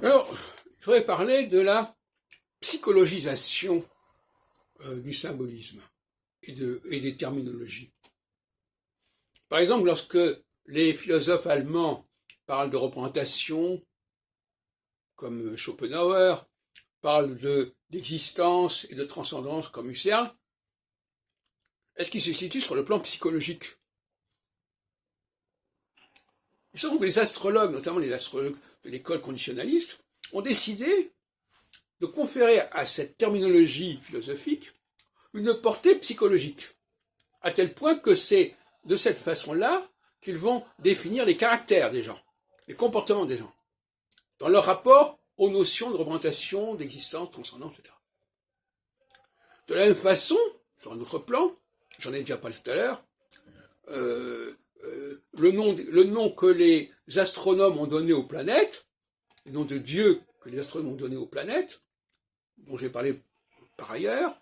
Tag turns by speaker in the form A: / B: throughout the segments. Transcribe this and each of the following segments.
A: Alors, il faudrait parler de la psychologisation du symbolisme et des terminologies. Par exemple, lorsque les philosophes allemands parlent de représentation, comme Schopenhauer, parlent d'existence et de transcendance, comme Husserl, est-ce qu'ils se situent sur le plan psychologique? Il se trouve que les astrologues, notamment les astrologues de l'école conditionnaliste, ont décidé de conférer à cette terminologie philosophique une portée psychologique, à tel point que c'est de cette façon-là qu'ils vont définir les caractères des gens, les comportements des gens, dans leur rapport aux notions de représentation, d'existence, transcendance, etc. De la même façon, sur un autre plan, j'en ai déjà parlé tout à l'heure, le nom que les astronomes ont donné aux planètes, le nom de Dieu que les astronomes ont donné aux planètes, dont j'ai parlé par ailleurs,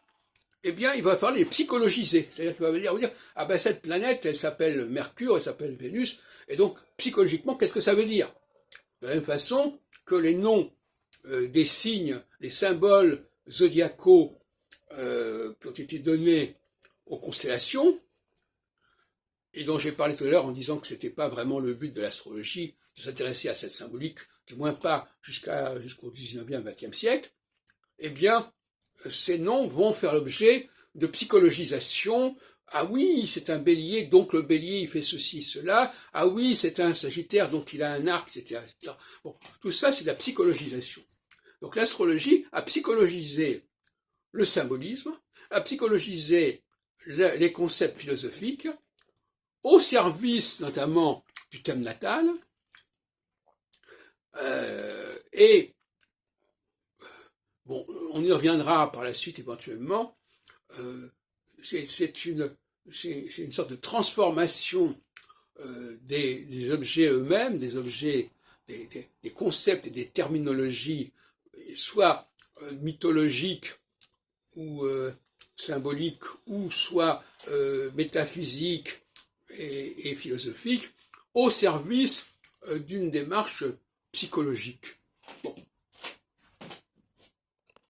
A: eh bien, il va falloir les psychologiser. C'est-à-dire qu'il va vous dire, ah ben cette planète, elle s'appelle Mercure, elle s'appelle Vénus, et donc, psychologiquement, qu'est-ce que ça veut dire? De la même façon que les noms des signes, les symboles zodiacaux qui ont été donnés aux constellations, et dont j'ai parlé tout à l'heure en disant que c'était pas vraiment le but de l'astrologie de s'intéresser à cette symbolique, du moins pas jusqu'au 19e, 20e siècle, eh bien, ces noms vont faire l'objet de psychologisation. Ah oui, c'est un bélier, donc le bélier, il fait ceci, cela. Ah oui, c'est un sagittaire, donc il a un arc, etc. etc. Bon, tout ça, c'est de la psychologisation. Donc l'astrologie a psychologisé le symbolisme, a psychologisé les concepts philosophiques, au service notamment du thème natal, et bon, on y reviendra par la suite éventuellement, c'est une sorte de transformation des objets eux-mêmes, des objets, des concepts et des terminologies, soit mythologiques ou symboliques, ou soit métaphysiques et philosophiques, au service d'une démarche psychologique.